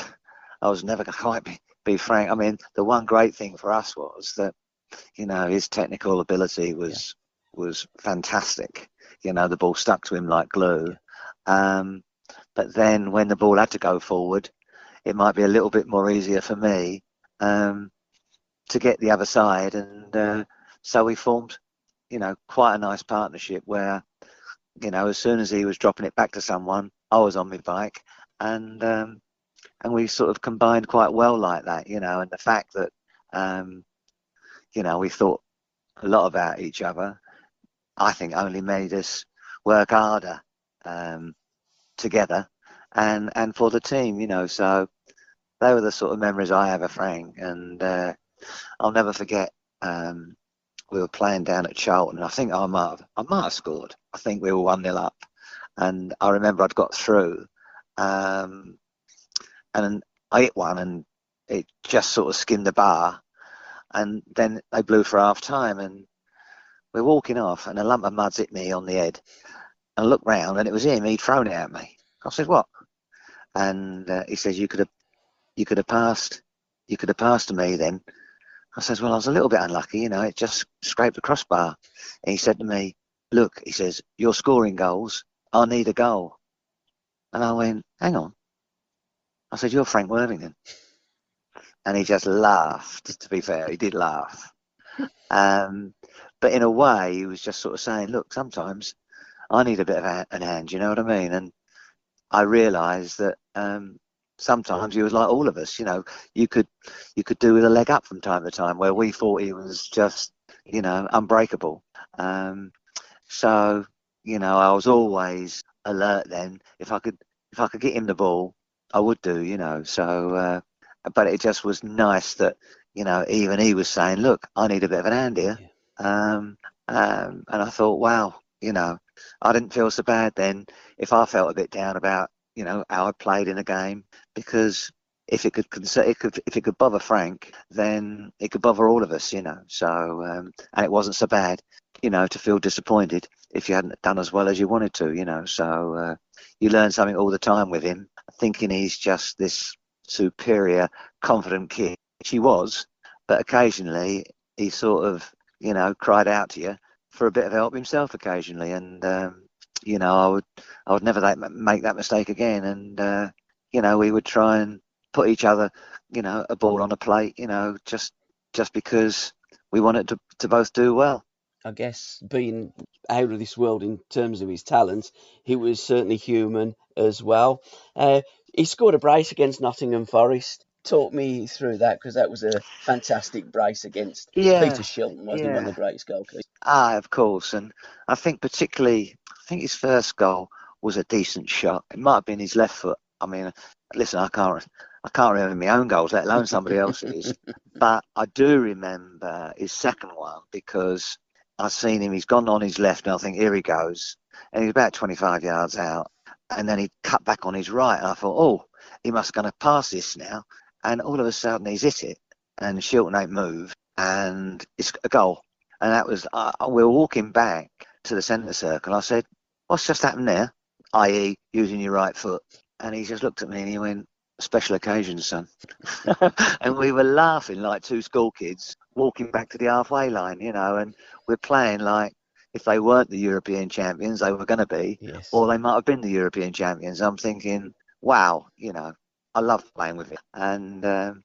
going to quite be Frank. I mean, the one great thing for us was that, his technical ability was fantastic. The ball stuck to him like glue. But then when the ball had to go forward, it might be a little bit more easier for me to get the other side. And so we formed, quite a nice partnership where, as soon as he was dropping it back to someone, I was on my bike. And we sort of combined quite well like that, and the fact that, we thought a lot about each other, I think only made us work harder together and for the team, so they were the sort of memories I have of Frank. And I'll never forget, we were playing down at Charlton, and I think I might have scored. I think we were 1-0 up, and I remember I'd got through, and I hit one, and it just sort of skimmed the bar, and then they blew for half time, and we're walking off, and a lump of mud's hit me on the head. And I looked round, and it was him. He'd thrown it at me. I said, "What?" And he says, "You could have passed to me then." I says, "Well, I was a little bit unlucky, it just scraped the crossbar." And he said to me, "Look," he says, "you're scoring goals. I need a goal." And I went, "Hang on." I said, "You're Frank Worthington." And he just laughed. To be fair, he did laugh. But in a way, he was just sort of saying, "Look, sometimes I need a bit of an hand, you know what I mean?" And I realised that sometimes he was like all of us, you could do with a leg up from time to time, where we thought he was just, unbreakable. So, I was always alert then. If I could get him the ball, I would do, so, but it just was nice that, even he was saying, "Look, I need a bit of an hand here." And I thought, wow, I didn't feel so bad then if I felt a bit down about, how I played in a game, because if it could bother Frank, then it could bother all of us, So, and it wasn't so bad, to feel disappointed if you hadn't done as well as you wanted to, So you learn something all the time with him, thinking he's just this superior, confident kid, which he was, but occasionally he sort of, cried out to you for a bit of help himself occasionally, and I would never make that mistake again. And we would try and put each other, a ball on a plate, just because we wanted to both do well. I guess being out of this world in terms of his talent, he was certainly human as well. He scored a brace against Nottingham Forest. Talk me through that, because that was a fantastic brace against Peter Shilton, wasn't he, one of the greatest goalkeepers? Of course. And I think his first goal was a decent shot. It might have been his left foot. I mean, listen, I can't remember my own goals, let alone somebody else's. But I do remember his second one, because I've seen him. He's gone on his left, and I think, here he goes. And he's about 25 yards out. And then he cut back on his right. And I thought, oh, he must be going to pass this now. And all of a sudden, he's hit it. And Shilton ain't moved. And it's a goal. And that was, we were walking back to the centre circle. I said, "What's just happened there?" i.e. using your right foot. And he just looked at me and he went, "Special occasions, son." And we were laughing like two school kids walking back to the halfway line, and we're playing like if they weren't the European champions, they were going to be, or they might have been the European champions. I'm thinking, wow, I love playing with him. And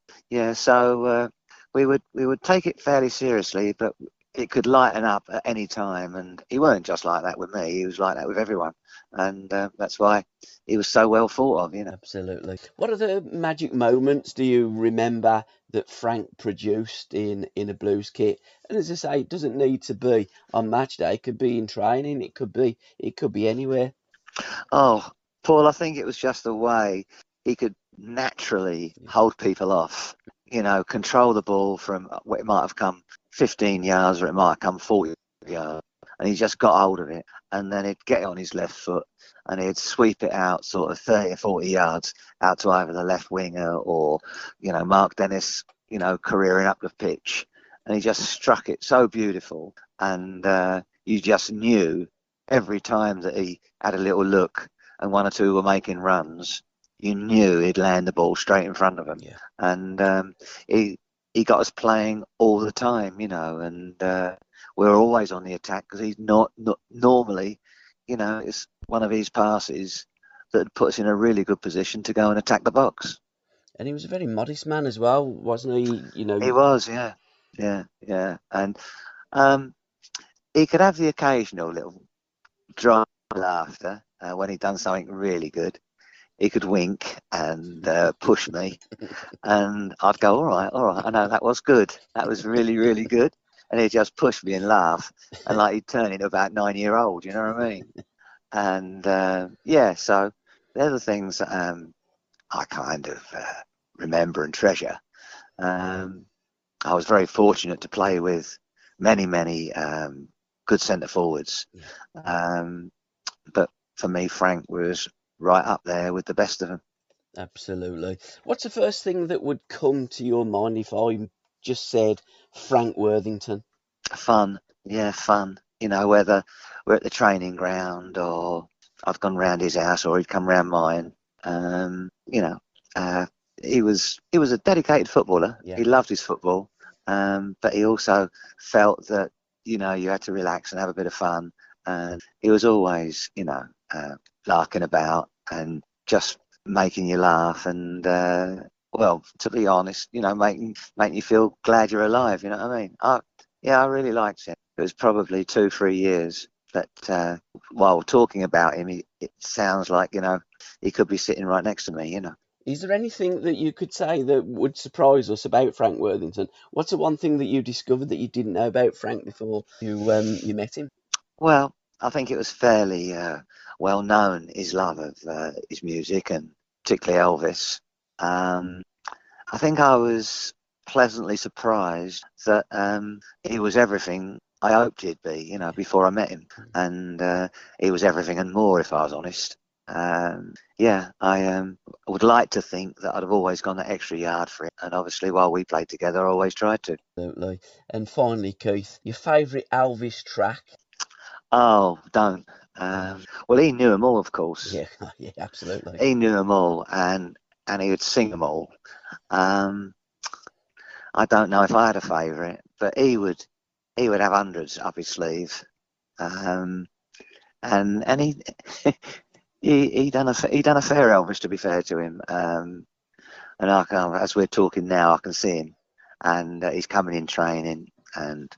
so we would take it fairly seriously, but it could lighten up at any time. And he weren't just like that with me. He was like that with everyone. And that's why he was so well thought of, Absolutely. What other magic moments do you remember that Frank produced in a Blues kit? And as I say, it doesn't need to be on match day. It could be in training. It could be anywhere. Oh, Paul, I think it was just the way he could naturally hold people off, control the ball from what it might have come 15 yards, or it might have come 40 yards. And he just got hold of it, and then he'd get it on his left foot, and he'd sweep it out sort of 30 or 40 yards out to either the left winger or, Mark Dennis, careering up the pitch. And he just struck it so beautiful. And you just knew every time that he had a little look and one or two were making runs, you knew he'd land the ball straight in front of him. Yeah. And he got us playing all the time, and we were always on the attack because he's not normally, it's one of his passes that put us in a really good position to go and attack the box. And he was a very modest man as well, wasn't he? He was, yeah. And he could have the occasional little dry laughter when he'd done something really good. He could wink and push me, and I'd go, all right, I know that was good. That was really, really good. And he'd just push me and laugh, and like he'd turn into about 9-year-old, you know what I mean? And so they're the things that I kind of remember and treasure. I was very fortunate to play with many good centre forwards, but for me, Frank was right up there with the best of them. Absolutely. What's the first thing that would come to your mind if I just said Frank Worthington? Fun, yeah, fun. Whether we're at the training ground or I've gone round his house or he'd come round mine. He was a dedicated footballer. Yeah. He loved his football, but he also felt that you had to relax and have a bit of fun. And he was always larking about and just making you laugh and to be honest, making you feel glad you're alive. You know what I mean? I really liked him. It was probably 2-3 years, but while talking about him, it sounds like he could be sitting right next to me. Is there anything that you could say that would surprise us about Frank Worthington? What's the one thing that you discovered that you didn't know about Frank before you met him? Well, I think it was fairly well known, his love of his music and particularly Elvis. I think I was pleasantly surprised that he was everything I hoped he'd be, before I met him. And he was everything and more, if I was honest. I would like to think that I'd have always gone that extra yard for him. And obviously, while we played together, I always tried to. Absolutely. And finally, Keith, your favourite Elvis track? Oh, don't. Well, he knew them all, of course. Yeah, absolutely. He knew them all, and he would sing them all. I don't know if I had a favourite, but he would have hundreds up his sleeve, and he he done a fair Elvis, to be fair to him. And as we're talking now, I can see him, and he's coming in training, and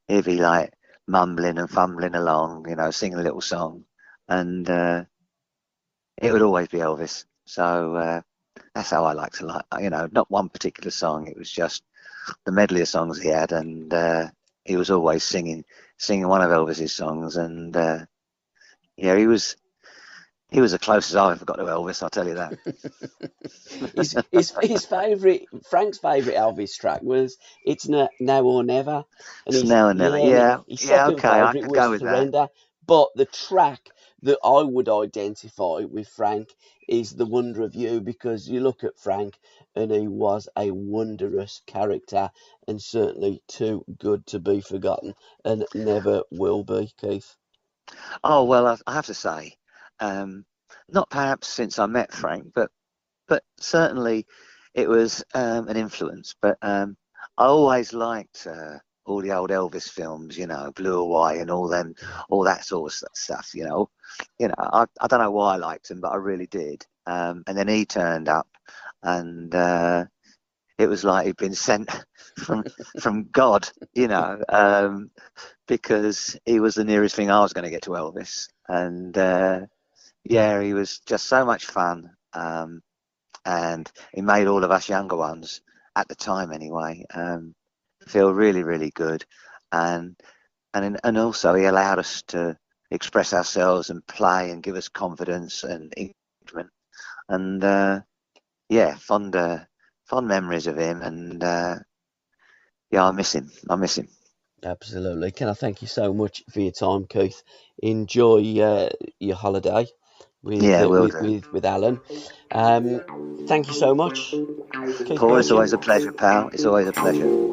he'd be like mumbling and fumbling along, singing a little song, and it would always be Elvis. So that's how I like to not one particular song. It was just the medley of songs he had, and he was always singing one of Elvis's songs, and he was the closest I ever got to Elvis, I'll tell you that. his Frank's favourite Elvis track was "It's Now or Never." And It's Now or Never. Yeah, his second okay, I favourite could go was with "Surrender." that. But the track that I would identify with Frank is "The Wonder of You," because you look at Frank and he was a wondrous character and certainly too good to be forgotten and never will be, Keith. Oh, well, I have to say, not perhaps since I met Frank, but certainly it was an influence. But I always liked all the old Elvis films, Blue Hawaii and all that sort of stuff. I don't know why I liked him, but I really did. And then he turned up, and it was like he'd been sent from God, because he was the nearest thing I was going to get to Elvis. And he was just so much fun, and he made all of us younger ones, at the time anyway, feel really, really good. And also he allowed us to express ourselves and play and give us confidence and encouragement. And fond memories of him. And I miss him. Absolutely. Can I thank you so much for your time, Keith? Enjoy your holiday with Alan. Thank you so much, Keith Paul, it's Bertschin. always a pleasure, pal. It's always a pleasure.